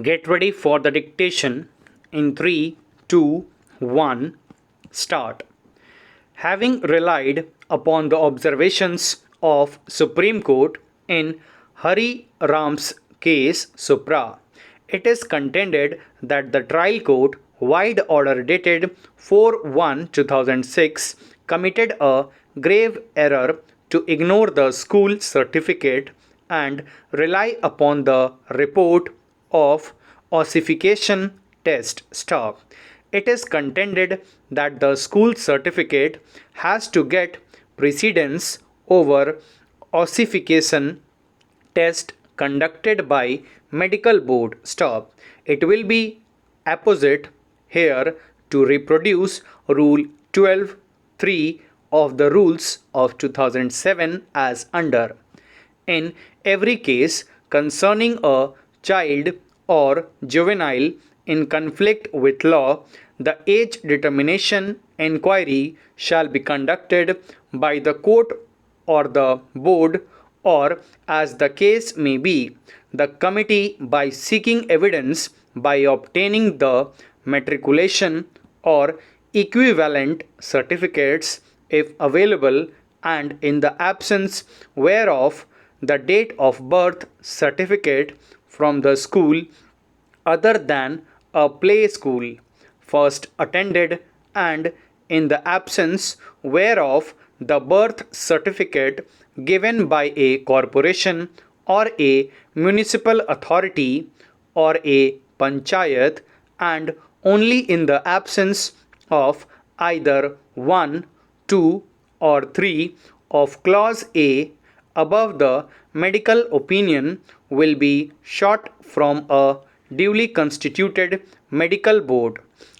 Get ready for the dictation in 3, 2, 1, start. Having relied upon the observations of Supreme Court in Hari Ram's case Supra, it is contended that the trial court, wide order dated 4/1/2006, committed a grave error to ignore the school certificate and rely upon the report of ossification test stop. It is contended that the school certificate has to get precedence over ossification test conducted by medical board stop. It will be apposite here to reproduce rule 12.3 of the rules of 2007 as under. In every case concerning a child or juvenile in conflict with law, the age determination inquiry shall be conducted by the court or the board, or as the case may be, the committee by seeking evidence by obtaining the matriculation or equivalent certificates if available, and in the absence whereof the date of birth certificate from the school other than a play school first attended, and in the absence whereof the birth certificate given by a corporation or a municipal authority or a panchayat, and only in the absence of either 1, 2 or 3 of clause A above, the medical opinion will be sought from a duly constituted medical board,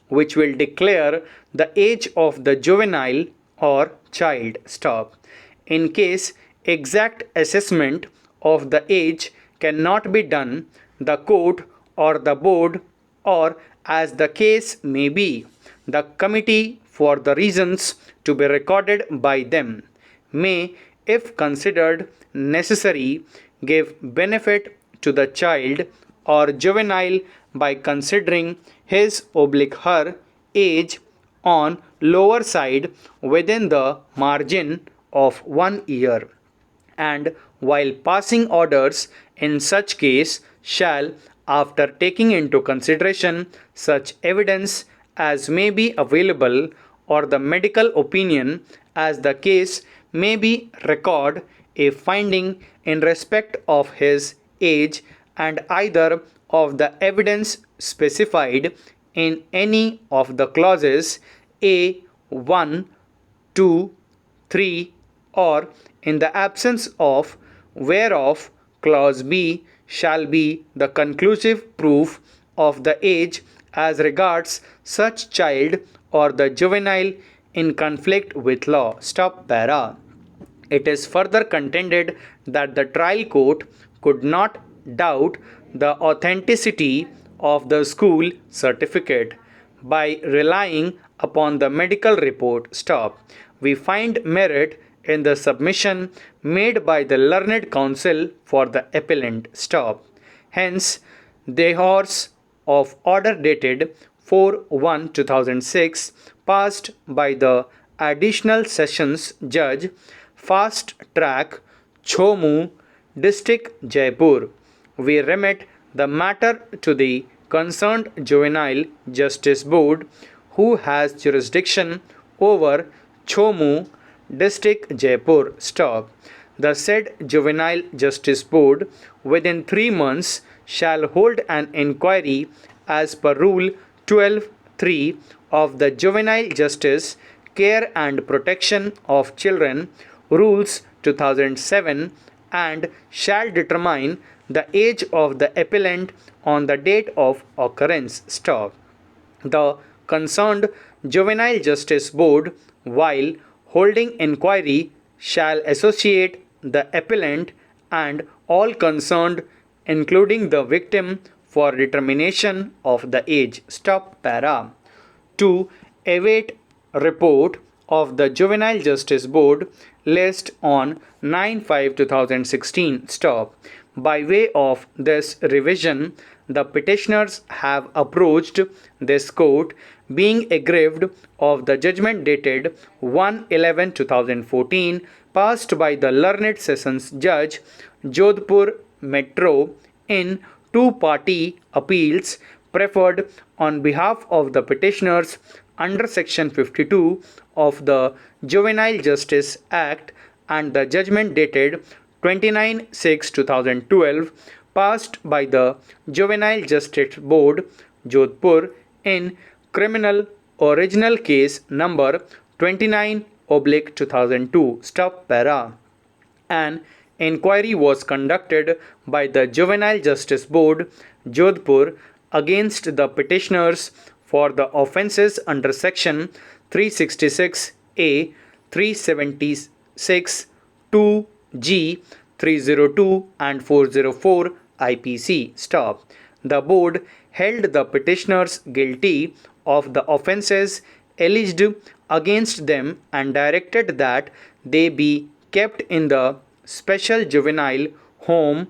which will declare the age of the juvenile or child stop. In case exact assessment of the age cannot be done, the court or the board, or as the case may be, the committee, for the reasons to be recorded by them, may, if considered necessary, give benefit to the child or juvenile by considering his oblique her age on lower side within the margin of 1 year, and while passing orders in such case shall, after taking into consideration such evidence as may be available or the medical opinion as the case may be, record a finding in respect of his age and either of the evidence specified in any of the clauses A 1, 2, 3, or in the absence of whereof clause B shall be the conclusive proof of the age as regards such child or the juvenile in conflict with law. Stop para. It is further contended that the trial court could not doubt the authenticity of the school certificate by relying upon the medical report. Stop. We find merit in the submission made by the learned counsel for the appellant. Stop. Hence, the horse of order dated 4/1/2006, passed by the Additional Sessions Judge, Fast Track, Chomu, District, Jaipur. We remit the matter to the concerned Juvenile Justice Board, who has jurisdiction over Chomu, District, Jaipur. Stop. The said Juvenile Justice Board within 3 months shall hold an inquiry as per Rule 12.3 of the Juvenile Justice Care and Protection of Children Rules 2007, and shall determine the age of the appellant on the date of occurrence. Stop. The concerned Juvenile Justice Board, while holding inquiry, shall associate the appellant and all concerned, including the victim, for determination of the age. Stop para. To await report of the Juvenile Justice Board list on 9/5/2016. Stop. By way of this revision, the petitioners have approached this court, being aggrieved of the judgment dated 1/11/2014, passed by the learned Sessions Judge, Jodhpur Metro, in two-party appeals preferred on behalf of the petitioners under Section 52 of the Juvenile Justice Act, and the judgment dated 29/6/2012, passed by the Juvenile Justice Board, Jodhpur, in criminal original case number 29/2002. Stop para. An inquiry was conducted by the Juvenile Justice Board, Jodhpur, against the petitioners for the offences under Section 366A, 376, 2G, 302 and 404 IPC. Stop. The board held the petitioners guilty of the offences alleged against them and directed that they be kept in the special juvenile home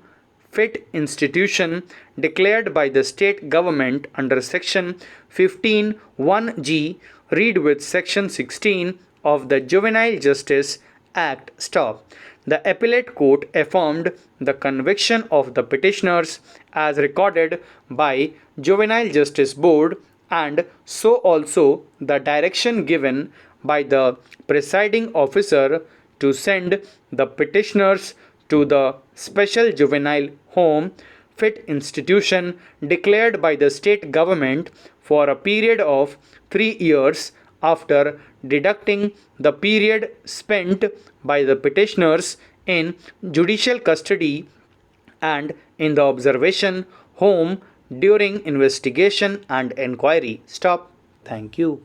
fit institution declared by the state government under Section 15(1)(g), read with Section 16 of the Juvenile Justice Act. Stop. The appellate court affirmed the conviction of the petitioners as recorded by Juvenile Justice Board, and so also the direction given by the presiding officer to send the petitioners to the special juvenile home fit institution declared by the state government for a period of 3 years, after deducting the period spent by the petitioners in judicial custody and in the observation home during investigation and inquiry. Stop. Thank you.